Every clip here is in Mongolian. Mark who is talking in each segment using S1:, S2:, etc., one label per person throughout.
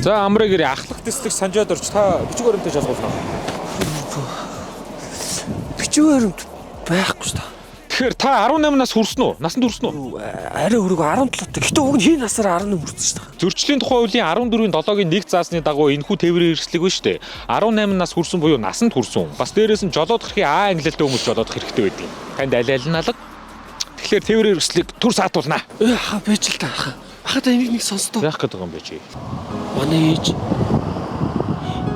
S1: За амрыг ирээ ахлах дэслэг санжаад орч та бичиг баримтаа шалгуулна.
S2: Бичиг баримт байхгүй шүү дээ.
S1: Тэгэхээр та 18 нас хүрсэн үү? Насанд хүрсэн үү?
S2: Арай өрөөгөө 17 та. Гэтэ уг нь хий насаар 11 хүрсэн шүү дээ.
S1: Зөрчлийн тухай хуулийн 14-ийн 7-гийн 1 заасны дагуу энэхүү тээврийн хэрэгслэг байна шүү дээ. 18 нас хүрсэн буюу насанд хүрсэн. Бас дээрээс нь жолоодох хэрэг А ангилалтай хүмүүс жолоодох хэрэгтэй байдаг. Танд аль аль нь алга? Тэгэхээр тээврийн хэрэгслэг төр саатуулнаа.
S2: Хаа байж л та. Хаа та энийг нэг сонстоо.
S1: Яах гэдэг юм бэ чи?
S2: Манай ээж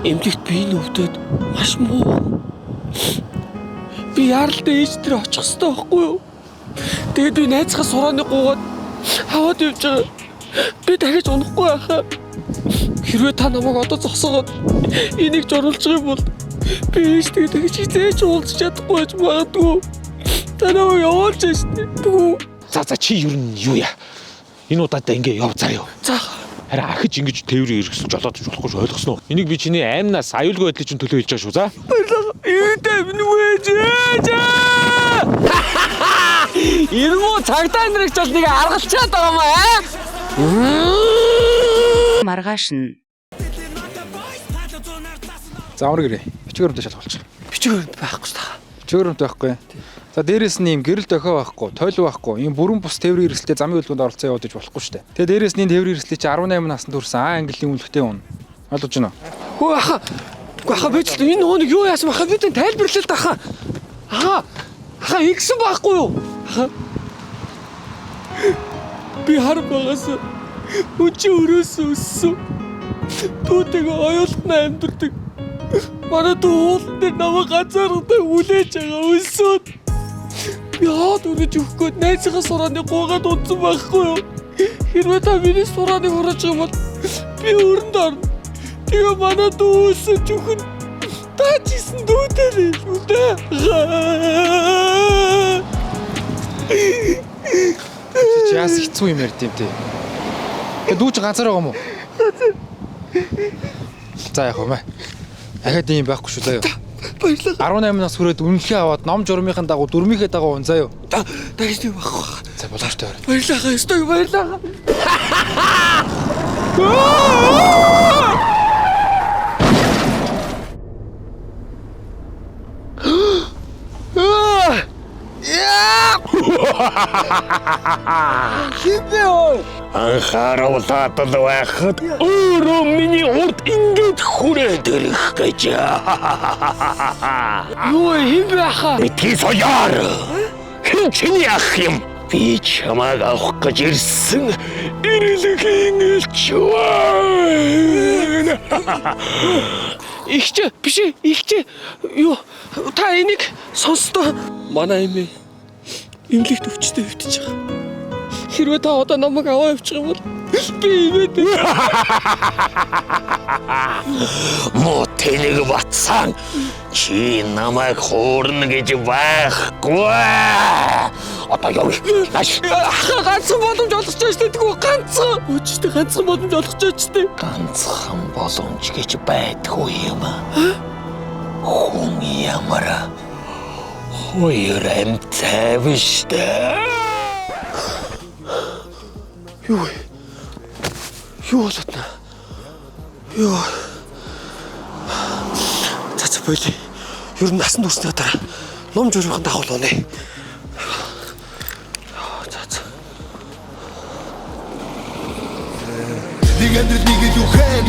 S2: эмнэлэгт биеийн өвдөд маш муу. Би яаралтай ээж тэр очих хэрэгтэй байхгүй юу? Тэгээд би найзхаа сурааны гуугаад хаваад явж байгаа. Би дахиж унахгүй байхаа. Хэрвээ та намайг одоо зогсоогоод энийг журуулж байгаа юм бол би ээжтэйгээ дахиж хизээж уулзах чадахгүй байж магадгүй. Та намайг явуулж штэ.
S1: За чи юу яа? Энэ удаатай ингээ яв заяа.
S2: За
S1: харин ахиж ингэж тээврийн хэрэгсэл жолоодож болохгүй ш ойлгосноо. Энийг би чиний аймнаас аюулгүй байдлын чинь төлөө хэлж байгаа шүү за.
S2: Ирмүү цагтаа нэрч бол нэг аргалчаад байгаа юм аа.
S3: Маргааш нь
S4: За амрыг ирээ. Бичиг баримтаа шалгуулчих.
S2: Бичиг баримт байхгүй шүү дээ.
S4: Бичиг баримт байхгүй. За дээрээс нь ийм гэрэл дохио байхгүй, тойл байхгүй, ийм бүрэн бус тээврийн хэрэгслээ замын хөдөлгөөнд оролцоо явуулж болохгүй шүү дээ. Тэгээ дээрээс нь тээврийн хэрэгслээ чи 18 наснд хүрсэн А ангиллын үнэлгээтэй унна. Ойлгож байна уу?
S2: Хөө аха би ч энэ нэг юу яасан баха би тань тайлбарлаа л таха. Аха игсэн байхгүй юу? Би хар байгаас үчи өрөөс өссөн. Түүтэйг оюутнаа амьдэрдэг. Манай дуулан дээр намайг ганцаархтай үлээж байгаа өсөөд. Би хаад үрэж өгөхгүй найзынхаа сурааны гуугаад унтсан байхгүй юу? Хэрвээ та миний сурааны хурааж байгаа бол би өрөнд орно. Тэгээ манай дүү өсөж өгөн. Тачисэн дүүтэй л үдэ.
S4: Чи яас хэцүү юм ярьд юм те. Тэгээ дүүч ганцаар байгаа юм уу? За яах вэ? Ахад юм байхгүй шүү заяа.
S2: Баярлалаа.
S4: 18 нас хүрээд үнэлгээ аваад ном журмынхаа дагуу дөрмийнхээ дагуу он заяа.
S2: Дагж тийм байхгүй.
S4: За боломжтой байна.
S2: Баярлалаа. Өстой баярлалаа. Хибээ.
S5: Анхааруулаад л байхад өөрөө миний урд ингэж хүрээд ирэх гэж.
S2: Юу хибээ хаа?
S5: Битгий соёор. Хэн чиний ах юм? Би чамайг авах гэж ирсэн ирэлхийн элчвэн.
S2: Ихч биш ихч юу та энийг сонстоо. Манай эмээ эмнэлэгт өвчтөй өвдөж байгаа. Хэрвээ та одоо намайг аваа явчих юм бол би имээд
S5: Мо тэнэг батсан чи намайг хуурна гэж байхгүй. Одоо яв.
S2: ганцхан боломж олгож байгаа шүү дээ. Тэгвэл ганцхан. Өвчтөй ганцхан боломж олгож байгаа шүү дээ.
S5: Ганцхан боломж гэж байдгүй юм. Хүн ямар хоёр амтай биш дээ.
S2: Юу болоод нэ? Юу. За боли. Ер нь насанд хүрсний дараа ном журмын дагуул унаа. За.
S6: Нэгэн дэд нэгэд үхэн